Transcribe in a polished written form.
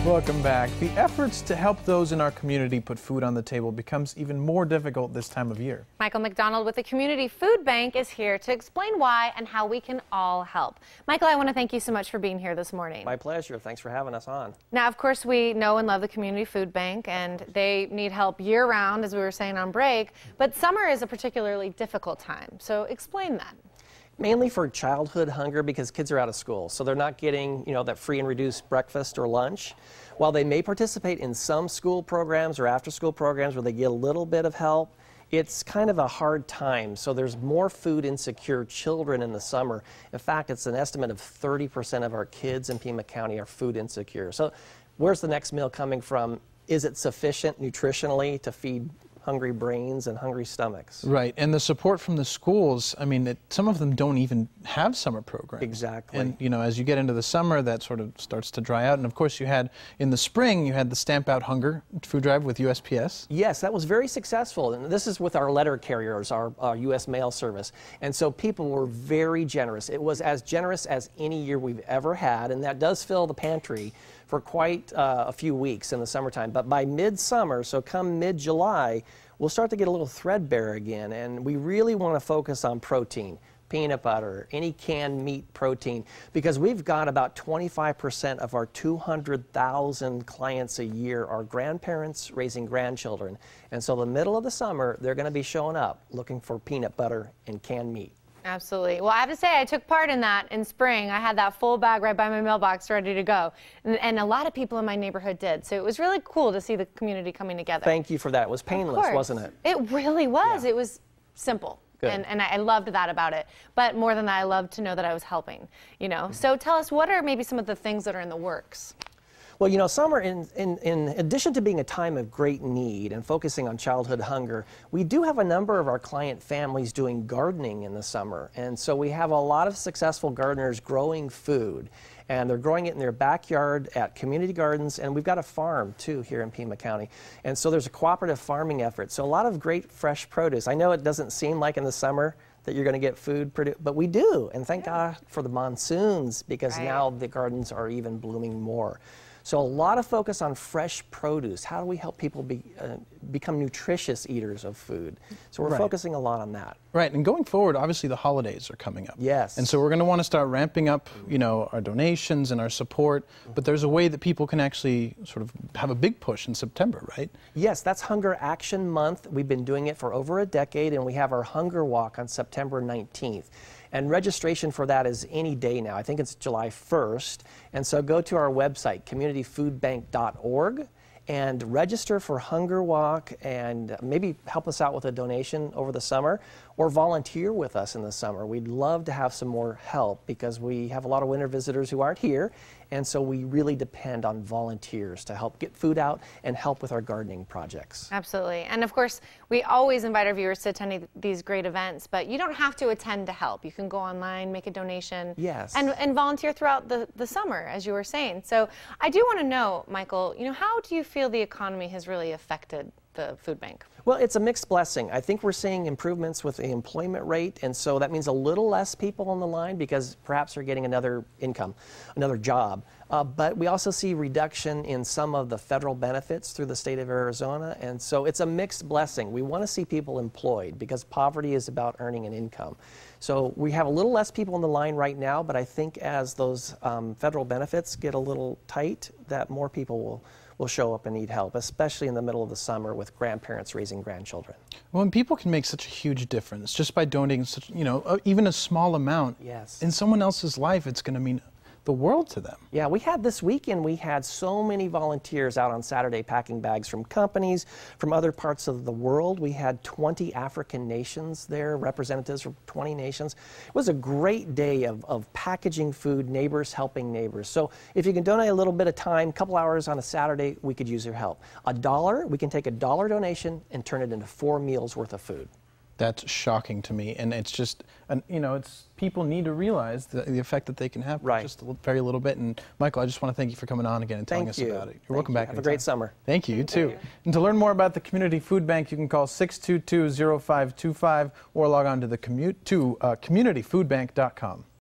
Welcome back. The efforts to help those in our community put food on the table becomes even more difficult this time of year. Michael McDonald with the Community Food Bank is here to explain why and how we can all help. Michael, I want to thank you so much for being here this morning. My pleasure. Thanks for having us on. Now, of course, we know and love the Community Food Bank, and they need help year-round, as we were saying on break, but summer is a particularly difficult time. So explain that. Mainly for childhood hunger because kids are out of school, so they're not getting, that free and reduced breakfast or lunch. While they may participate in some school programs or after-school programs where they get a little bit of help, it's kind of a hard time. So there's more food insecure children in the summer. In fact, it's an estimate of 30% of our kids in Pima County are food insecure. So where's the next meal coming from? Is it sufficient nutritionally to feed hungry brains and hungry stomachs? Right, and the support from the schools, I mean, some of them don't even have summer programs. Exactly. And, as you get into the summer, that sort of starts to dry out. And, of course, in the spring, you had the Stamp Out Hunger food drive with USPS. Yes, that was very successful. And this is with our letter carriers, our U.S. mail service. And so people were very generous. It was as generous as any year we've ever had, and that does fill the pantry for quite a few weeks in the summertime. But by midsummer, so come mid-July, we'll start to get a little threadbare again, and we really want to focus on protein, peanut butter, any canned meat protein, because we've got about 25% of our 200,000 clients a year are grandparents raising grandchildren. And so the middle of the summer, they're going to be showing up looking for peanut butter and canned meat. Absolutely. Well, I have to say I took part in that in spring. I had that full bag right by my mailbox ready to go. And a lot and a lot of people in my neighborhood did. So it was really cool to see the community coming together. Thank you for that. It was painless, wasn't it? It really was. Yeah. It was simple. Good. And I loved that about it. But more than that, I loved to know that I was helping, So tell us, what are maybe some of the things that are in the works? Well, summer, in addition to being a time of great need and focusing on childhood hunger, we do have a number of our client families doing gardening in the summer. And so we have a lot of successful gardeners growing food. And they're growing it in their backyard at community gardens, and we've got a farm, too, here in Pima County. And so there's a cooperative farming effort. So a lot of great fresh produce. I know it doesn't seem like in the summer that you're going to get food produced, but we do. And thank God for the monsoons, because now the gardens are even blooming more. So a lot of focus on fresh produce. How do we help people become nutritious eaters of food? So we're focusing a lot on that. Right, and going forward, obviously the holidays are coming up. Yes. And so we're going to want to start ramping up, our donations and our support, but there's a way that people can actually sort of have a big push in September, right? Yes, that's Hunger Action Month. We've been doing it for over a decade, and we have our Hunger Walk on September 19th. And registration for that is any day now. I think it's July 1st. And so go to our website, communityfoodbank.org, and register for Hunger Walk, and maybe help us out with a donation over the summer, or volunteer with us in the summer. We'd love to have some more help, because we have a lot of winter visitors who aren't here, and so we really depend on volunteers to help get food out and help with our gardening projects. Absolutely. And of course, we always invite our viewers to attend these great events, but you don't have to attend to help. You can go online, make a donation, and volunteer throughout the summer, as you were saying. So I do want to know, Michael, how do you feel the economy has really affected the food bank? Well, it's a mixed blessing. I think we're seeing improvements with the employment rate, and so that means a little less people on the line because perhaps they're getting another income, another job. But we also see reduction in some of the federal benefits through the state of Arizona, and so it's a mixed blessing. We want to see people employed because poverty is about earning an income. So we have a little less people on the line right now, but I think as those federal benefits get a little tight, that more people will show up and need help, especially in the middle of the summer with grandparents raising grandchildren. Well, and people can make such a huge difference just by donating such, even a small amount. Yes. In someone else's life, it's going to mean the world to them. Yeah, this weekend we had so many volunteers out on Saturday packing bags from companies, from other parts of the world. We had 20 African nations there, representatives from 20 nations. It was a great day of packaging food, neighbors helping neighbors. So if you can donate a little bit of time, a couple hours on a Saturday, we could use your help. We can take $1 donation and turn it into 4 meals worth of food. That's shocking to me, and it's just, people need to realize the effect that they can have for just very little bit. And Michael, I just want to thank you for coming on again and telling us about it. You're welcome back. Have a great summer. Thank you. You too. And to learn more about the Community Food Bank, you can call 622-0525 or log on to communityfoodbank.com.